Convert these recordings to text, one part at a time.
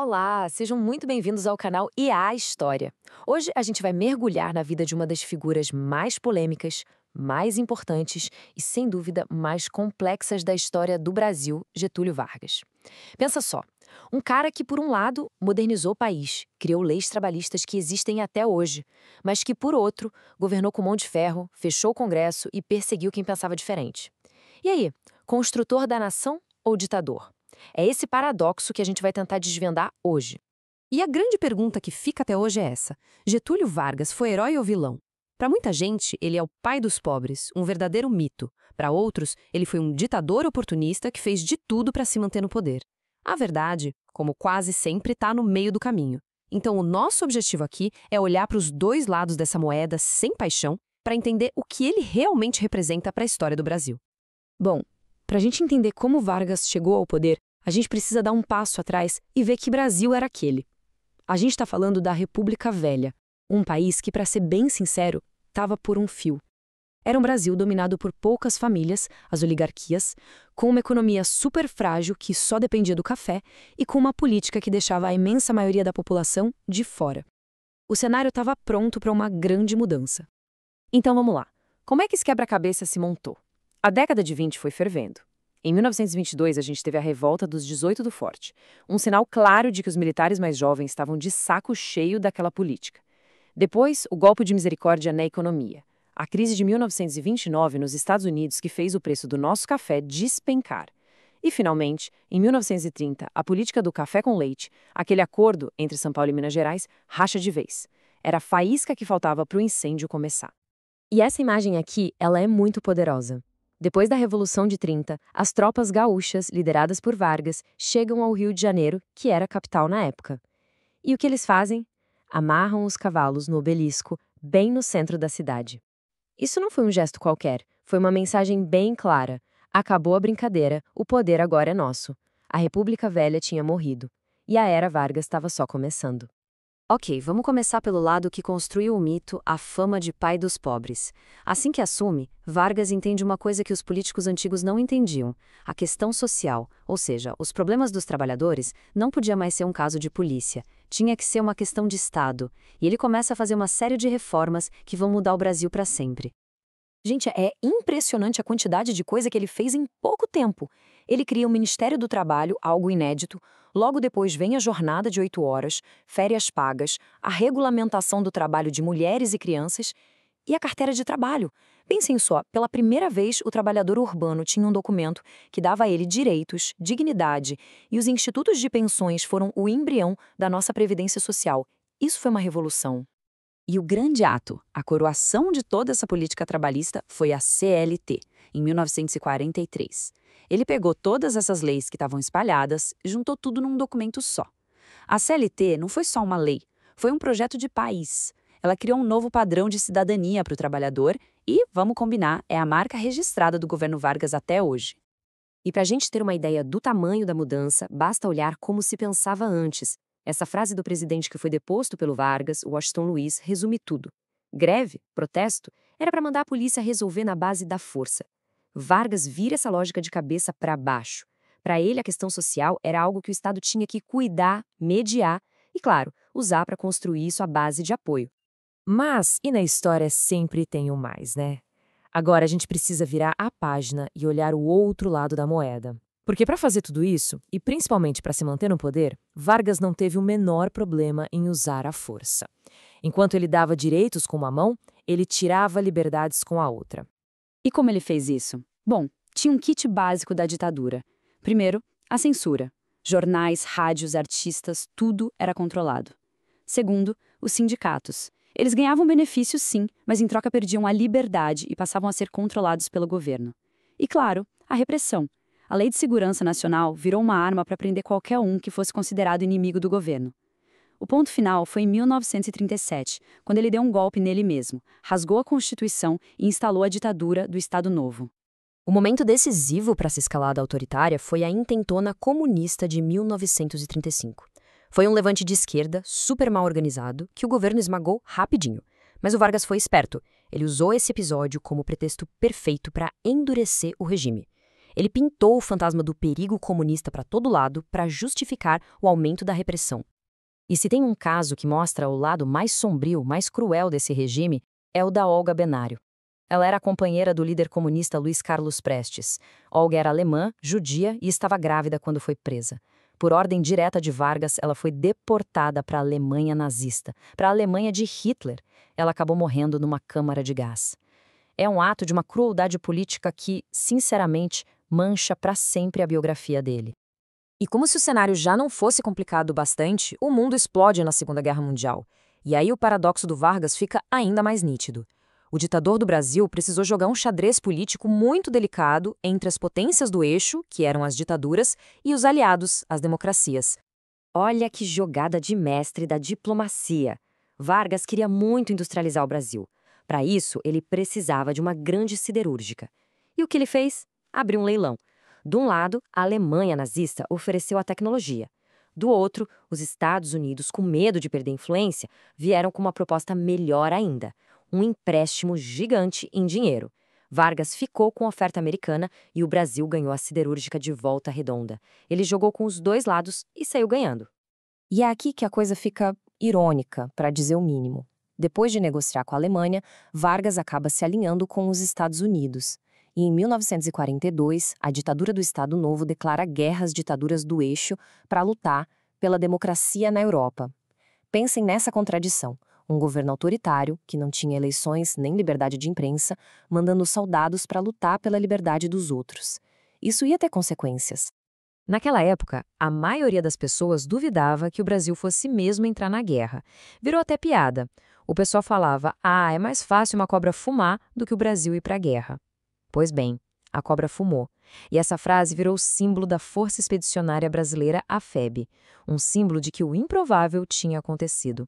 Olá, sejam muito bem-vindos ao canal IA História. Hoje a gente vai mergulhar na vida de uma das figuras mais polêmicas, mais importantes e, sem dúvida, mais complexas da história do Brasil, Getúlio Vargas. Pensa só, um cara que, por um lado, modernizou o país, criou leis trabalhistas que existem até hoje, mas que, por outro, governou com mão de ferro, fechou o Congresso e perseguiu quem pensava diferente. E aí, construtor da nação ou ditador? É esse paradoxo que a gente vai tentar desvendar hoje. E a grande pergunta que fica até hoje é essa: Getúlio Vargas foi herói ou vilão? Para muita gente, ele é o pai dos pobres, um verdadeiro mito. Para outros, ele foi um ditador oportunista que fez de tudo para se manter no poder. A verdade, como quase sempre, está no meio do caminho. Então, o nosso objetivo aqui é olhar para os dois lados dessa moeda sem paixão para entender o que ele realmente representa para a história do Brasil. Bom, para a gente entender como Vargas chegou ao poder, a gente precisa dar um passo atrás e ver que Brasil era aquele. A gente está falando da República Velha, um país que, para ser bem sincero, estava por um fio. Era um Brasil dominado por poucas famílias, as oligarquias, com uma economia super frágil que só dependia do café e com uma política que deixava a imensa maioria da população de fora. O cenário estava pronto para uma grande mudança. Então vamos lá. Como é que esse quebra-cabeça se montou? A década de 20 foi fervendo. Em 1922, a gente teve a Revolta dos 18 do Forte, um sinal claro de que os militares mais jovens estavam de saco cheio daquela política. Depois, o golpe de misericórdia na economia. A crise de 1929 nos Estados Unidos que fez o preço do nosso café despencar. E, finalmente, em 1930, a política do café com leite, aquele acordo entre São Paulo e Minas Gerais, racha de vez. Era a faísca que faltava para o incêndio começar. E essa imagem aqui, ela é muito poderosa. Depois da Revolução de 30, as tropas gaúchas, lideradas por Vargas, chegam ao Rio de Janeiro, que era a capital na época. E o que eles fazem? Amarram os cavalos no obelisco, bem no centro da cidade. Isso não foi um gesto qualquer, foi uma mensagem bem clara. Acabou a brincadeira, o poder agora é nosso. A República Velha tinha morrido. E a Era Vargas estava só começando. Ok, vamos começar pelo lado que construiu o mito, a fama de pai dos pobres. Assim que assume, Vargas entende uma coisa que os políticos antigos não entendiam: a questão social, ou seja, os problemas dos trabalhadores não podia mais ser um caso de polícia, tinha que ser uma questão de Estado. E ele começa a fazer uma série de reformas que vão mudar o Brasil para sempre. Gente, é impressionante a quantidade de coisa que ele fez em pouco tempo. Ele cria o Ministério do Trabalho, algo inédito. Logo depois vem a jornada de 8 horas, férias pagas, a regulamentação do trabalho de mulheres e crianças e a carteira de trabalho. Pensem só, pela primeira vez o trabalhador urbano tinha um documento que dava a ele direitos, dignidade, e os institutos de pensões foram o embrião da nossa previdência social. Isso foi uma revolução. E o grande ato, a coroação de toda essa política trabalhista, foi a CLT, em 1943. Ele pegou todas essas leis que estavam espalhadas e juntou tudo num documento só. A CLT não foi só uma lei, foi um projeto de país. Ela criou um novo padrão de cidadania para o trabalhador e, vamos combinar, é a marca registrada do governo Vargas até hoje. E para a gente ter uma ideia do tamanho da mudança, basta olhar como se pensava antes. Essa frase do presidente que foi deposto pelo Vargas, Washington Luiz, resume tudo. Greve, protesto, era para mandar a polícia resolver na base da força. Vargas vira essa lógica de cabeça para baixo. Para ele, a questão social era algo que o Estado tinha que cuidar, mediar e, claro, usar para construir isso à base de apoio. Mas, e na história sempre tem o mais, né? Agora a gente precisa virar a página e olhar o outro lado da moeda. Porque para fazer tudo isso, e principalmente para se manter no poder, Vargas não teve o menor problema em usar a força. Enquanto ele dava direitos com uma mão, ele tirava liberdades com a outra. E como ele fez isso? Bom, tinha um kit básico da ditadura. Primeiro, a censura. Jornais, rádios, artistas, tudo era controlado. Segundo, os sindicatos. Eles ganhavam benefícios sim, mas em troca perdiam a liberdade e passavam a ser controlados pelo governo. E claro, a repressão. A Lei de Segurança Nacional virou uma arma para prender qualquer um que fosse considerado inimigo do governo. O ponto final foi em 1937, quando ele deu um golpe nele mesmo, rasgou a Constituição e instalou a ditadura do Estado Novo. O momento decisivo para essa escalada autoritária foi a intentona comunista de 1935. Foi um levante de esquerda, super mal organizado, que o governo esmagou rapidinho. Mas o Vargas foi esperto. Ele usou esse episódio como pretexto perfeito para endurecer o regime. Ele pintou o fantasma do perigo comunista para todo lado para justificar o aumento da repressão. E se tem um caso que mostra o lado mais sombrio, mais cruel desse regime, é o da Olga Benário. Ela era companheira do líder comunista Luiz Carlos Prestes. Olga era alemã, judia e estava grávida quando foi presa. Por ordem direta de Vargas, ela foi deportada para a Alemanha nazista, para a Alemanha de Hitler. Ela acabou morrendo numa câmara de gás. É um ato de uma crueldade política que, sinceramente, mancha para sempre a biografia dele. E como se o cenário já não fosse complicado bastante, o mundo explode na Segunda Guerra Mundial. E aí o paradoxo do Vargas fica ainda mais nítido. O ditador do Brasil precisou jogar um xadrez político muito delicado entre as potências do eixo, que eram as ditaduras, e os aliados, as democracias. Olha que jogada de mestre da diplomacia! Vargas queria muito industrializar o Brasil. Para isso, ele precisava de uma grande siderúrgica. E o que ele fez? Abriu um leilão. De um lado, a Alemanha nazista ofereceu a tecnologia. Do outro, os Estados Unidos, com medo de perder influência, vieram com uma proposta melhor ainda: um empréstimo gigante em dinheiro. Vargas ficou com a oferta americana e o Brasil ganhou a siderúrgica de Volta Redonda. Ele jogou com os dois lados e saiu ganhando. E é aqui que a coisa fica irônica, para dizer o mínimo. Depois de negociar com a Alemanha, Vargas acaba se alinhando com os Estados Unidos. E em 1942, a ditadura do Estado Novo declara guerra às ditaduras do eixo para lutar pela democracia na Europa. Pensem nessa contradição. Um governo autoritário, que não tinha eleições nem liberdade de imprensa, mandando soldados para lutar pela liberdade dos outros. Isso ia ter consequências. Naquela época, a maioria das pessoas duvidava que o Brasil fosse mesmo entrar na guerra. Virou até piada. O pessoal falava: é mais fácil uma cobra fumar do que o Brasil ir para a guerra. Pois bem, a cobra fumou. E essa frase virou símbolo da Força Expedicionária Brasileira, a FEB, um símbolo de que o improvável tinha acontecido.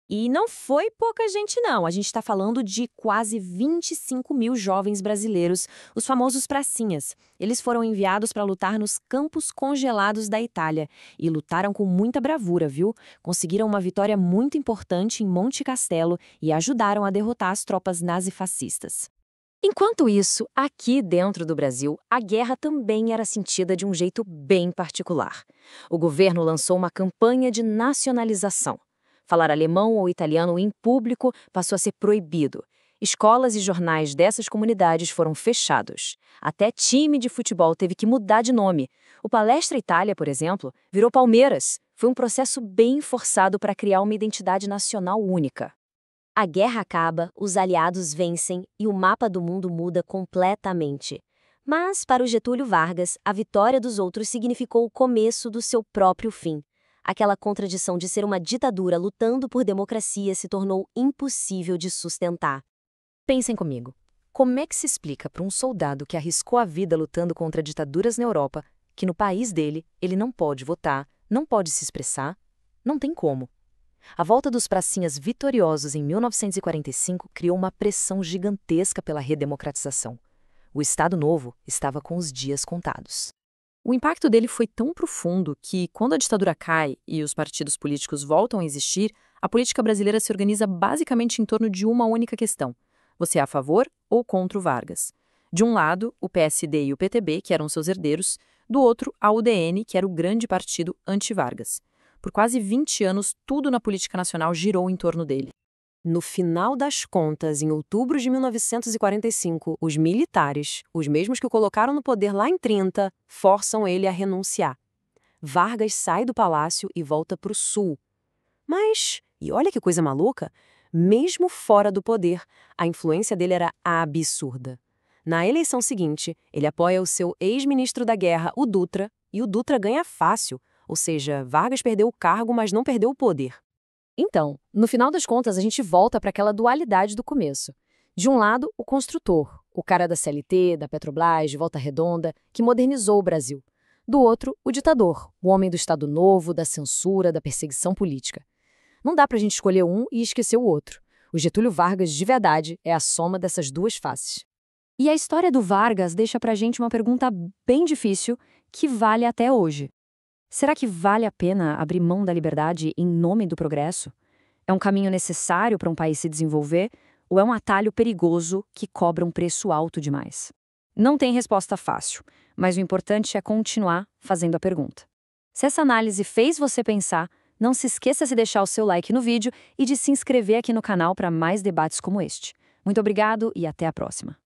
E não foi pouca gente, não. A gente está falando de quase 25 mil jovens brasileiros, os famosos pracinhas. Eles foram enviados para lutar nos campos congelados da Itália e lutaram com muita bravura, viu? Conseguiram uma vitória muito importante em Monte Castelo e ajudaram a derrotar as tropas nazifascistas. Enquanto isso, aqui dentro do Brasil, a guerra também era sentida de um jeito bem particular. O governo lançou uma campanha de nacionalização. Falar alemão ou italiano em público passou a ser proibido. Escolas e jornais dessas comunidades foram fechados. Até time de futebol teve que mudar de nome. O Palestra Itália, por exemplo, virou Palmeiras. Foi um processo bem forçado para criar uma identidade nacional única. A guerra acaba, os aliados vencem e o mapa do mundo muda completamente. Mas, para o Getúlio Vargas, a vitória dos outros significou o começo do seu próprio fim. Aquela contradição de ser uma ditadura lutando por democracia se tornou impossível de sustentar. Pensem comigo. Como é que se explica para um soldado que arriscou a vida lutando contra ditaduras na Europa que no país dele ele não pode votar, não pode se expressar? Não tem como. A volta dos pracinhas vitoriosos em 1945 criou uma pressão gigantesca pela redemocratização. O Estado Novo estava com os dias contados. O impacto dele foi tão profundo que, quando a ditadura cai e os partidos políticos voltam a existir, a política brasileira se organiza basicamente em torno de uma única questão: você é a favor ou contra o Vargas? De um lado, o PSD e o PTB, que eram seus herdeiros; do outro, a UDN, que era o grande partido anti-Vargas. Por quase 20 anos, tudo na política nacional girou em torno dele. No final das contas, em outubro de 1945, os militares, os mesmos que o colocaram no poder lá em 30, forçam ele a renunciar. Vargas sai do palácio e volta para o sul. Mas, e olha que coisa maluca, mesmo fora do poder, a influência dele era absurda. Na eleição seguinte, ele apoia o seu ex-ministro da guerra, o Dutra, e o Dutra ganha fácil. Ou seja, Vargas perdeu o cargo, mas não perdeu o poder. Então, no final das contas, a gente volta para aquela dualidade do começo. De um lado, o construtor, o cara da CLT, da Petrobras, de Volta Redonda, que modernizou o Brasil. Do outro, o ditador, o homem do Estado Novo, da censura, da perseguição política. Não dá para a gente escolher um e esquecer o outro. O Getúlio Vargas, de verdade, é a soma dessas duas faces. E a história do Vargas deixa para a gente uma pergunta bem difícil que vale até hoje. Será que vale a pena abrir mão da liberdade em nome do progresso? É um caminho necessário para um país se desenvolver ou é um atalho perigoso que cobra um preço alto demais? Não tem resposta fácil, mas o importante é continuar fazendo a pergunta. Se essa análise fez você pensar, não se esqueça de deixar o seu like no vídeo e de se inscrever aqui no canal para mais debates como este. Muito obrigado e até a próxima.